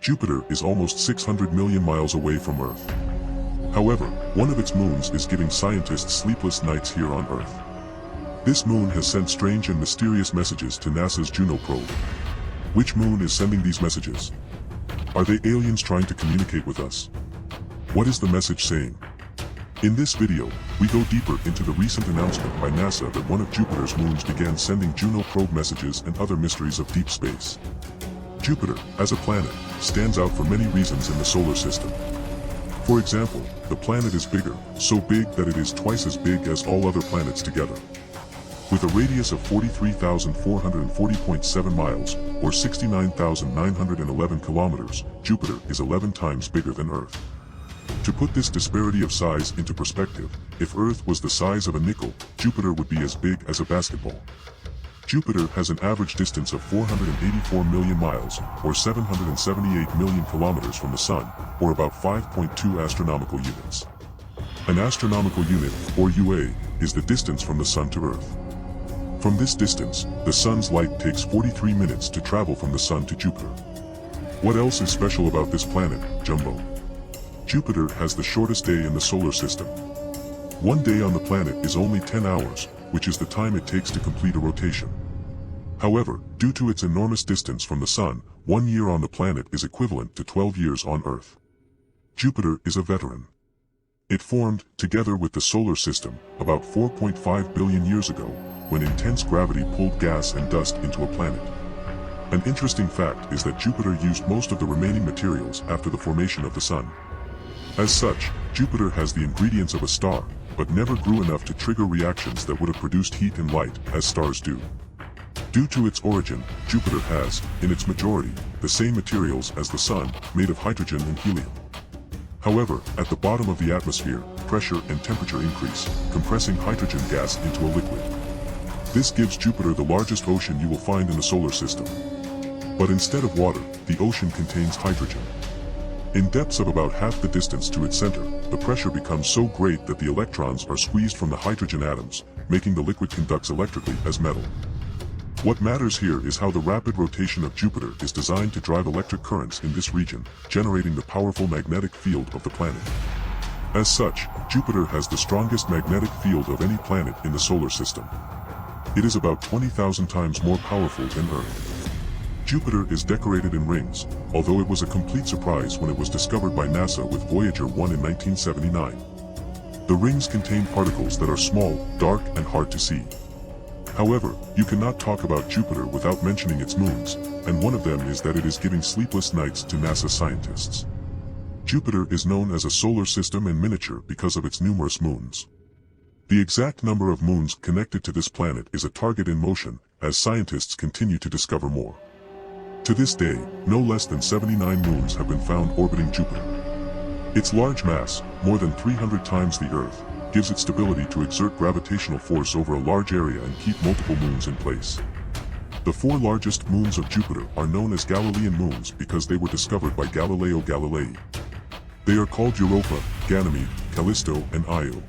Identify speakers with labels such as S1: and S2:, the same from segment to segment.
S1: Jupiter is almost 600 million miles away from Earth. However, one of its moons is giving scientists sleepless nights here on Earth. This moon has sent strange and mysterious messages to NASA's Juno probe. Which moon is sending these messages? Are they aliens trying to communicate with us? What is the message saying? In this video, we go deeper into the recent announcement by NASA that one of Jupiter's moons began sending Juno probe messages and other mysteries of deep space. Jupiter, as a planet, stands out for many reasons in the solar system. For example, the planet is bigger, so big that it is twice as big as all other planets together. With a radius of 43,440.7 miles, or 69,911 kilometers, Jupiter is 11 times bigger than Earth. To put this disparity of size into perspective, if Earth was the size of a nickel, Jupiter would be as big as a basketball. Jupiter has an average distance of 484 million miles, or 778 million kilometers from the Sun, or about 5.2 astronomical units. An astronomical unit, or UA, is the distance from the Sun to Earth. From this distance, the Sun's light takes 43 minutes to travel from the Sun to Jupiter. What else is special about this planet, Jumbo? Jupiter has the shortest day in the solar system. One day on the planet is only 10 hours, which is the time it takes to complete a rotation. However, due to its enormous distance from the Sun, 1 year on the planet is equivalent to 12 years on Earth. Jupiter is a veteran. It formed, together with the solar system, about 4.5 billion years ago, when intense gravity pulled gas and dust into a planet. An interesting fact is that Jupiter used most of the remaining materials after the formation of the Sun. As such, Jupiter has the ingredients of a star, but never grew enough to trigger reactions that would have produced heat and light, as stars do. Due to its origin, Jupiter has, in its majority, the same materials as the Sun, made of hydrogen and helium. However, at the bottom of the atmosphere, pressure and temperature increase, compressing hydrogen gas into a liquid. This gives Jupiter the largest ocean you will find in the solar system. But instead of water, the ocean contains hydrogen. In depths of about half the distance to its center, the pressure becomes so great that the electrons are squeezed from the hydrogen atoms, making the liquid conducts electrically as metal. What matters here is how the rapid rotation of Jupiter is designed to drive electric currents in this region, generating the powerful magnetic field of the planet. As such, Jupiter has the strongest magnetic field of any planet in the solar system. It is about 20,000 times more powerful than Earth. Jupiter is decorated in rings, although it was a complete surprise when it was discovered by NASA with Voyager 1 in 1979. The rings contain particles that are small, dark, and hard to see. However, you cannot talk about Jupiter without mentioning its moons, and one of them is that it is giving sleepless nights to NASA scientists. Jupiter is known as a solar system in miniature because of its numerous moons. The exact number of moons connected to this planet is a target in motion, as scientists continue to discover more. To this day, no less than 79 moons have been found orbiting Jupiter. Its large mass, more than 300 times the Earth, gives it stability to exert gravitational force over a large area and keep multiple moons in place. The 4 largest moons of Jupiter are known as Galilean moons because they were discovered by Galileo Galilei. They are called Europa, Ganymede, Callisto, and Io.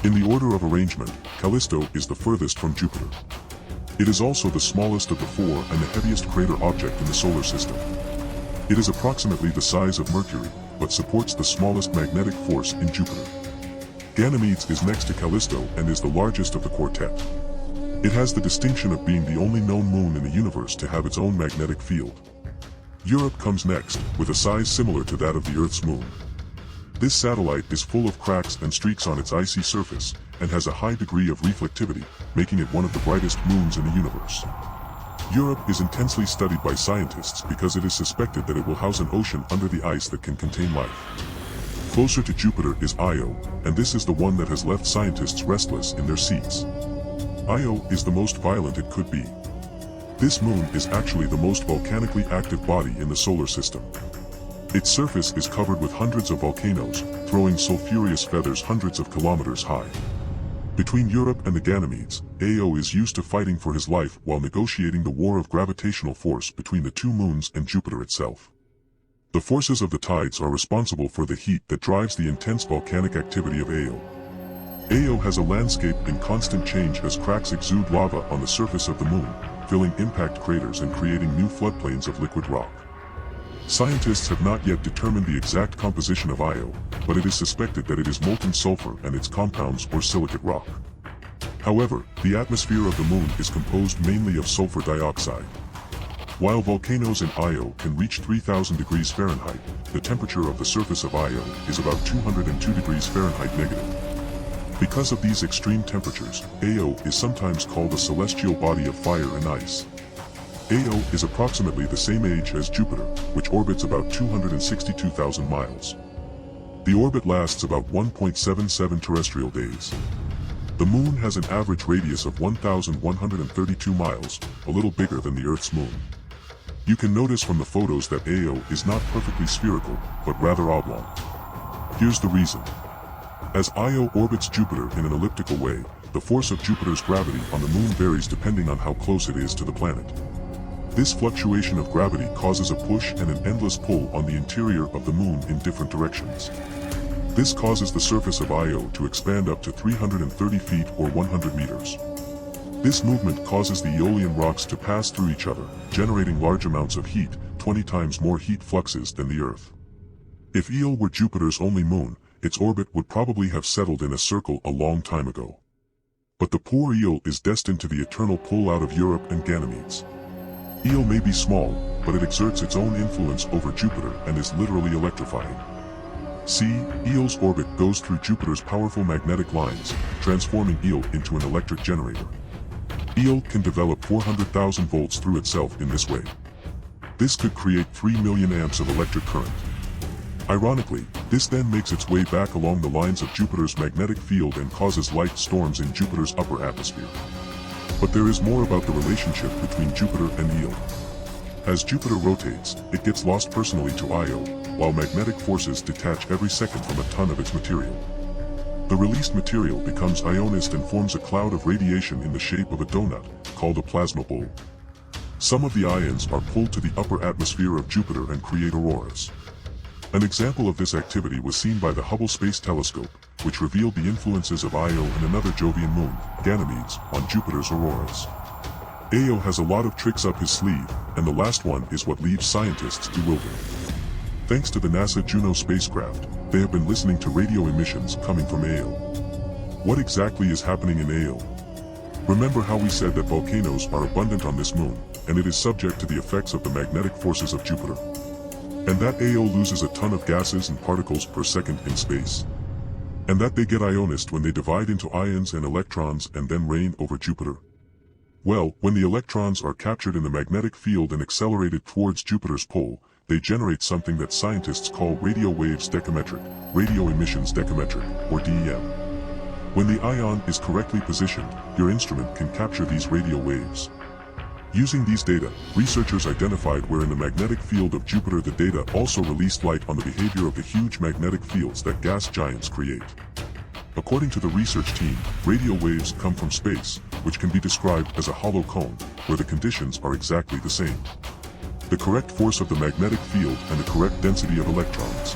S1: In the order of arrangement, Callisto is the furthest from Jupiter. It is also the smallest of the 4 and the heaviest crater object in the solar system. It is approximately the size of Mercury, but supports the smallest magnetic force in Jupiter. Ganymedes is next to Callisto and is the largest of the quartet. It has the distinction of being the only known moon in the universe to have its own magnetic field. Europe comes next, with a size similar to that of the Earth's moon. This satellite is full of cracks and streaks on its icy surface, and has a high degree of reflectivity, making it one of the brightest moons in the universe. Europe is intensely studied by scientists because it is suspected that it will house an ocean under the ice that can contain life. Closer to Jupiter is Io, and this is the one that has left scientists restless in their seats. Io is the most violent it could be. This moon is actually the most volcanically active body in the solar system. Its surface is covered with hundreds of volcanoes, throwing sulfurous feathers hundreds of kilometers high. Between Europe and the Ganymedes, Io is used to fighting for his life while negotiating the war of gravitational force between the 2 moons and Jupiter itself. The forces of the tides are responsible for the heat that drives the intense volcanic activity of Io. Io has a landscape in constant change as cracks exude lava on the surface of the moon, filling impact craters and creating new floodplains of liquid rock. Scientists have not yet determined the exact composition of Io, but it is suspected that it is molten sulfur and its compounds or silicate rock. However, the atmosphere of the moon is composed mainly of sulfur dioxide. While volcanoes in Io can reach 3000 degrees Fahrenheit, the temperature of the surface of Io is about 202 degrees Fahrenheit negative. Because of these extreme temperatures, Io is sometimes called a celestial body of fire and ice. Io is approximately the same age as Jupiter, which orbits about 262,000 miles. The orbit lasts about 1.77 terrestrial days. The moon has an average radius of 1,132 miles, a little bigger than the Earth's moon. You can notice from the photos that Io is not perfectly spherical, but rather oblong. Here's the reason. As Io orbits Jupiter in an elliptical way, the force of Jupiter's gravity on the moon varies depending on how close it is to the planet. This fluctuation of gravity causes a push and an endless pull on the interior of the moon in different directions. This causes the surface of Io to expand up to 330 feet or 100 meters. This movement causes the Aeolian rocks to pass through each other, generating large amounts of heat, 20 times more heat fluxes than the Earth. If Io were Jupiter's only moon, its orbit would probably have settled in a circle a long time ago. But the poor Io is destined to the eternal pull out of Europe and Ganymedes. Io may be small, but it exerts its own influence over Jupiter and is literally electrifying. See, Io's orbit goes through Jupiter's powerful magnetic lines, transforming Io into an electric generator. Io can develop 400,000 volts through itself in this way. This could create 3 million amps of electric current. Ironically, this then makes its way back along the lines of Jupiter's magnetic field and causes light storms in Jupiter's upper atmosphere. But there is more about the relationship between Jupiter and Io. As Jupiter rotates, it gets lost personally to Io, while magnetic forces detach every second from a ton of its material. The released material becomes ionized and forms a cloud of radiation in the shape of a donut, called a plasma bowl. Some of the ions are pulled to the upper atmosphere of Jupiter and create auroras. An example of this activity was seen by the Hubble Space Telescope, which revealed the influences of Io and another Jovian moon, Ganymedes, on Jupiter's auroras. Io has a lot of tricks up his sleeve, and the last one is what leaves scientists bewildered. Thanks to the NASA Juno spacecraft, they have been listening to radio emissions coming from Io. What exactly is happening in Io? Remember how we said that volcanoes are abundant on this moon, and it is subject to the effects of the magnetic forces of Jupiter? And that Io loses a ton of gases and particles per second in space. And that they get ionized when they divide into ions and electrons and then reign over Jupiter. Well, when the electrons are captured in the magnetic field and accelerated towards Jupiter's pole, they generate something that scientists call radio waves decametric, radio emissions decametric, or DEM. When the ion is correctly positioned, your instrument can capture these radio waves. Using these data, researchers identified where in the magnetic field of Jupiter the data also released light on the behavior of the huge magnetic fields that gas giants create. According to the research team, radio waves come from space, which can be described as a hollow cone, where the conditions are exactly the same. The correct force of the magnetic field and the correct density of electrons.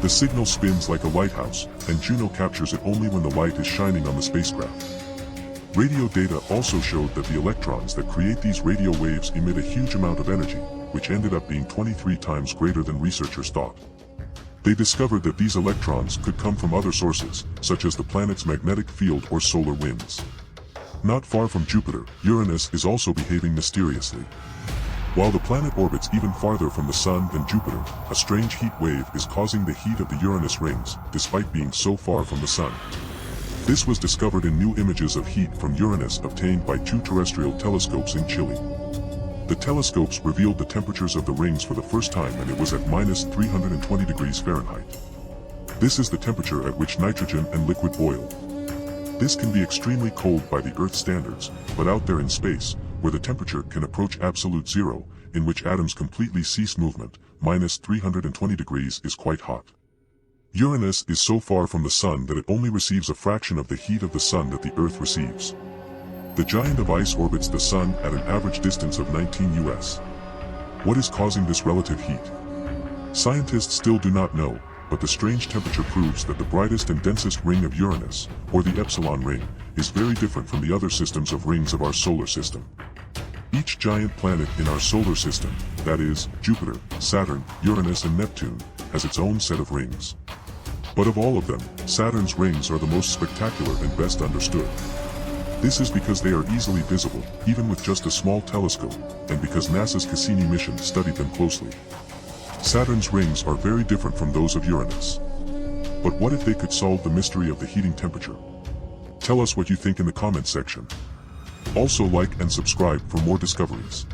S1: The signal spins like a lighthouse, and Juno captures it only when the light is shining on the spacecraft. Radio data also showed that the electrons that create these radio waves emit a huge amount of energy, which ended up being 23 times greater than researchers thought. They discovered that these electrons could come from other sources, such as the planet's magnetic field or solar winds. Not far from Jupiter, Uranus is also behaving mysteriously. While the planet orbits even farther from the Sun than Jupiter, a strange heat wave is causing the heat of the Uranus rings, despite being so far from the Sun. This was discovered in new images of heat from Uranus obtained by 2 terrestrial telescopes in Chile. The telescopes revealed the temperatures of the rings for the first time, and it was at -320 degrees Fahrenheit. This is the temperature at which nitrogen and liquid boil. This can be extremely cold by the Earth standards, but out there in space, where the temperature can approach absolute zero, in which atoms completely cease movement, -320 degrees is quite hot. Uranus is so far from the Sun that it only receives a fraction of the heat of the Sun that the Earth receives. The giant of ice orbits the Sun at an average distance of 19 US. What is causing this relative heat? Scientists still do not know, but the strange temperature proves that the brightest and densest ring of Uranus, or the Epsilon ring, is very different from the other systems of rings of our solar system. Each giant planet in our solar system, that is, Jupiter, Saturn, Uranus and Neptune, has its own set of rings. But of all of them, Saturn's rings are the most spectacular and best understood. This is because they are easily visible, even with just a small telescope, and because NASA's Cassini mission studied them closely. Saturn's rings are very different from those of Uranus. But what if they could solve the mystery of the heating temperature? Tell us what you think in the comments section. Also like and subscribe for more discoveries.